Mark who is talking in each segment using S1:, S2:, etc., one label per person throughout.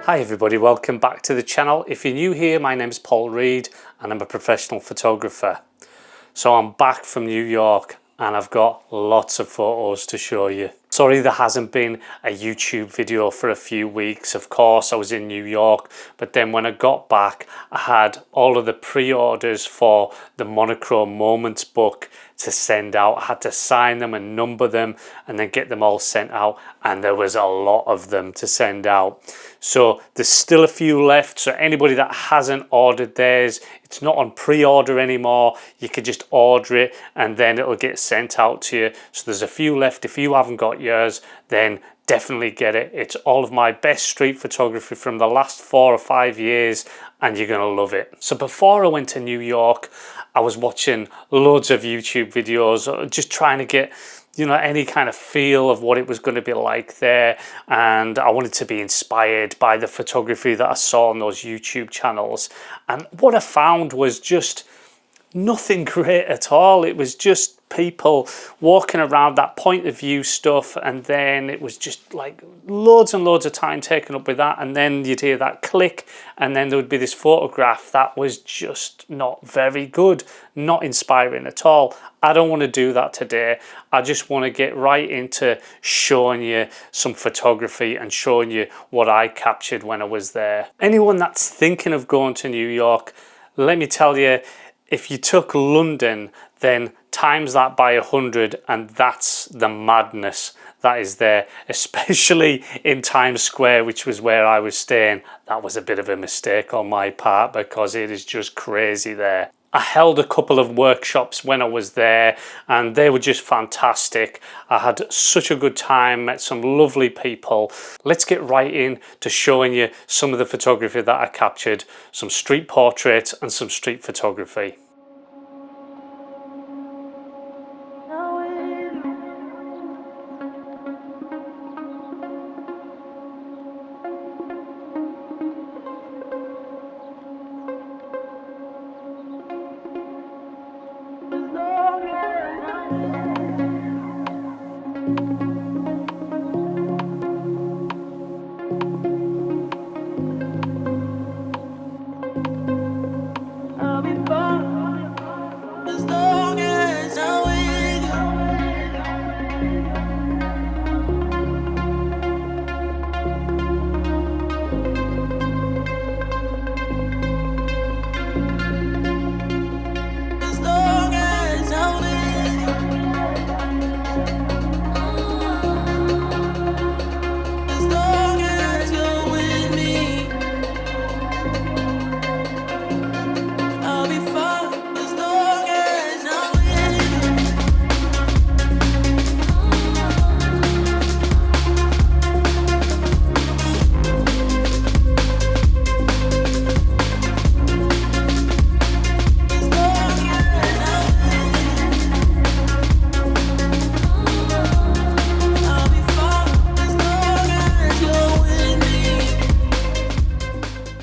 S1: Hi everybody, welcome back to the channel. If you're new here, my name is Paul Reed and I'm a professional photographer. So I'm back from New York and I've got lots of photos to show you. Sorry there hasn't been a YouTube video for a few weeks. Of course I was in New York, but then when I got back I had all of the pre-orders for the Monochrome Moments book to send out. I had to sign them and number them and then get them all sent out, and there was a lot of them to send out. So there's still a few left, so anybody that hasn't ordered theirs, it's not on pre-order anymore. You could just order it and then it'll get sent out to you. So there's a few left. If you haven't got yours, then definitely get it. It's all of my best street photography from the last 4 or 5 years and you're gonna love it. So before I went to New York, I was watching loads of YouTube videos, just trying to get, you know, any kind of feel of what it was going to be like there. And I wanted to be inspired by the photography that I saw on those YouTube channels. And what I found was just nothing great at all. It was just people walking around, that point of view stuff, and then it was just like loads and loads of time taken up with that, and then you'd hear that click and then there would be this photograph that was just not very good, not inspiring at all. I don't want to do that today. I just want to get right into showing you some photography and showing you what I captured when I was there. Anyone that's thinking of going to New York, let me tell you, if you took London, then times that by 100 and that's the madness that is there, especially in Times Square, which was where I was staying. That was a bit of a mistake on my part because it is just crazy there. I held a couple of workshops when I was there and they were just fantastic. I had such a good time, met some lovely people. Let's get right in to showing you some of the photography that I captured, some street portraits and some street photography.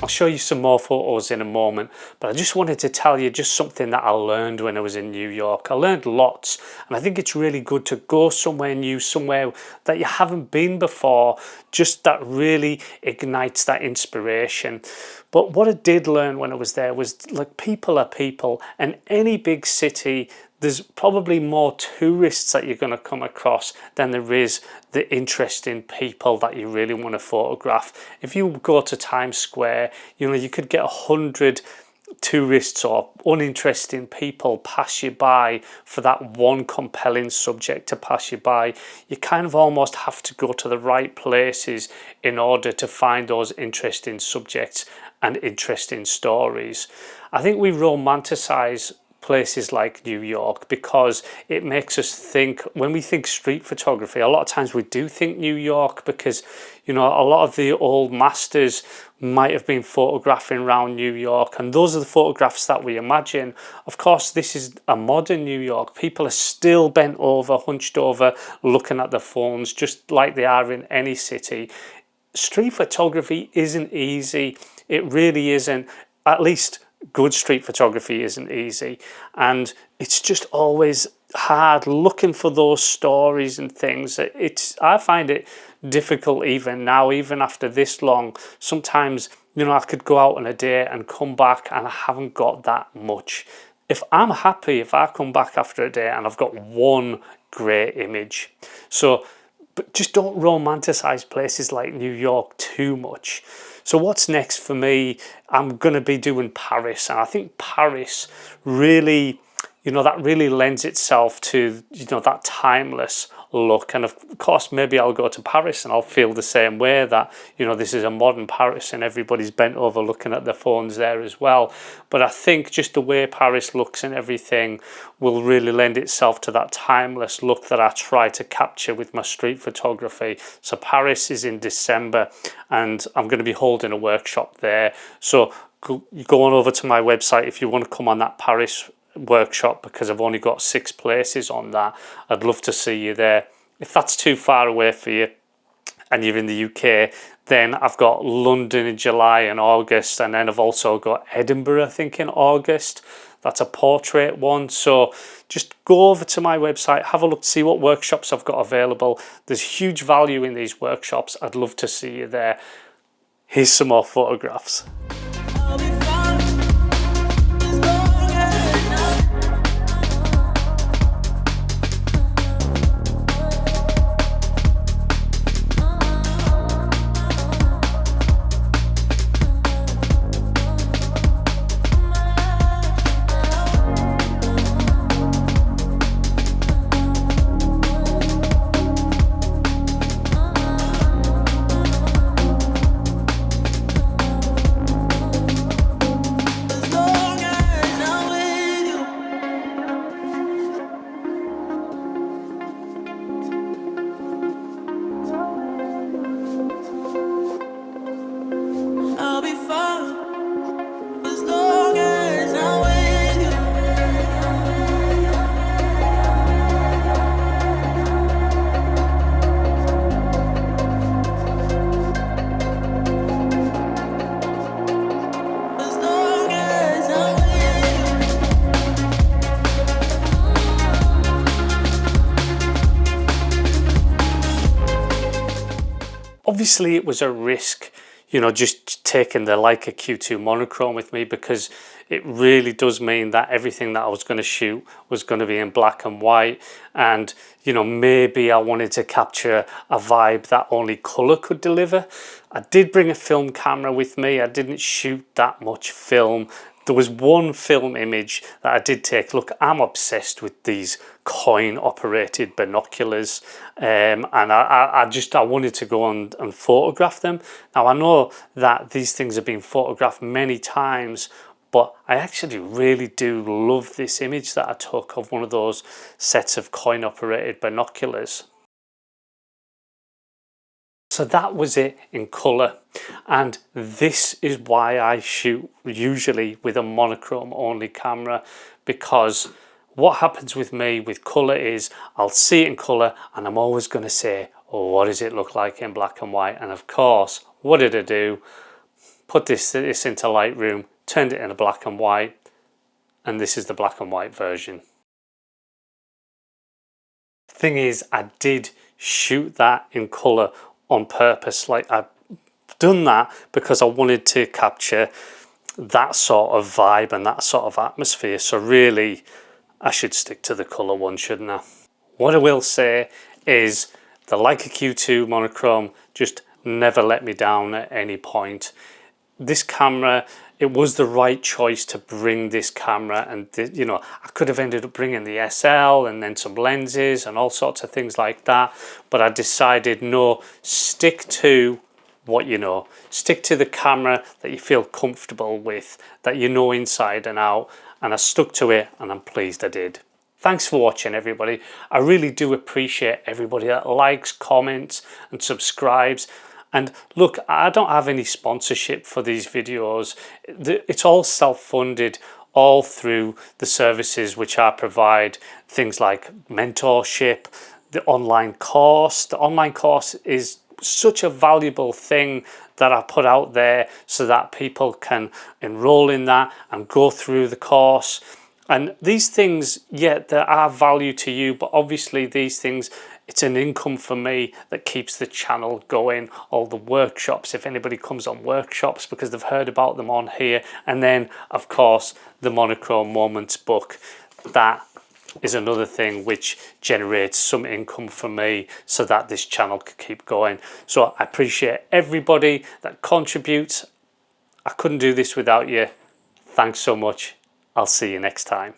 S1: Show you some more photos in a moment, but I just wanted to tell you just something that I learned when I was in New York. I learned lots, and I think it's really good to go somewhere new, somewhere that you haven't been before, just that really ignites that inspiration. But what I did learn when I was there was, like, people are people, and any big city, there's probably more tourists that you're going to come across than there is the interesting people that you really want to photograph. If you go to Times Square, you know, you could get 100 tourists or uninteresting people pass you by for that one compelling subject to pass you by. You kind of almost have to go to the right places in order to find those interesting subjects and interesting stories. I think we romanticize places like New York because it makes us think, when we think street photography, a lot of times we do think New York because, you know, a lot of the old masters might have been photographing around New York, and those are the photographs that we imagine. Of course, this is a modern New York. People are still bent over, hunched over, looking at their phones, just like they are in any city. Street photography isn't easy. It really isn't. At least good street photography isn't easy, and it's just always hard looking for those stories and things. I find it difficult even now, even after this long. Sometimes, you know, I could go out on a day and come back and I haven't got that much. If I'm happy, if I come back after a day and I've got one great image. So, but just don't romanticize places like New York too much. So what's next for me? I'm going to be doing Paris, and I think Paris really, you know, that really lends itself to, you know, that timeless look. And of course, maybe I'll go to Paris and I'll feel the same way, that, you know, this is a modern Paris and everybody's bent over looking at their phones there as well. But I think just the way Paris looks and everything will really lend itself to that timeless look that I try to capture with my street photography. So Paris is in December and I'm going to be holding a workshop there. So go on over to my website if you want to come on that Paris workshop, because I've only got 6 places on that. I'd love to see you there. If that's too far away for you and you're in the UK, then I've got London in July and August, and then I've also got Edinburgh, I think, in August. That's a portrait one. So just go over to my website, have a look, see what workshops I've got available. There's huge value in these workshops. I'd love to see you there. Here's some more photographs. Obviously, it was a risk, you know, just taking the Leica Q2 monochrome with me, because it really does mean that everything that I was going to shoot was going to be in black and white. And, you know, maybe I wanted to capture a vibe that only colour could deliver. I did bring a film camera with me. I didn't shoot that much film. There was one film image that I did take. Look, I'm obsessed with these coin operated binoculars, and I wanted to go on and photograph them. Now I know that these things have been photographed many times, but I actually really do love this image that I took of one of those sets of coin operated binoculars. So that was it in colour, and this is why I shoot usually with a monochrome only camera, because what happens with me with colour is I'll see it in colour and I'm always going to say, oh, what does it look like in black and white? And of course, what did I do? Put this into Lightroom, turned it into black and white, and this is the black and white version. Thing is, I did shoot that in colour on purpose. Like, I've done that because I wanted to capture that sort of vibe and that sort of atmosphere. So really, I should stick to the colour one, shouldn't I? What I will say is the Leica Q2 monochrome just never let me down at any point. This camera, it was the right choice to bring this camera, and you know, I could have ended up bringing the SL and then some lenses and all sorts of things like that, but I decided no, stick to what you know, stick to the camera that you feel comfortable with, that you know inside and out, and I stuck to it, and I'm pleased I did. Thanks for watching, everybody. I really do appreciate everybody that likes, comments and subscribes. And look, I don't have any sponsorship for these videos. It's all self-funded, all through the services which I provide, things like Mentorship, the online course. The online course is such a valuable thing that I put out there so that people can enroll in that and go through the course. And these things, yeah, there are value to you, but obviously these things, It's an income for me that keeps the channel going. All the workshops, if anybody comes on workshops because they've heard about them on here. And then, of course, the Monochrome Moments book. That is another thing which generates some income for me so that this channel can keep going. So I appreciate everybody that contributes. I couldn't do this without you. Thanks so much. I'll see you next time.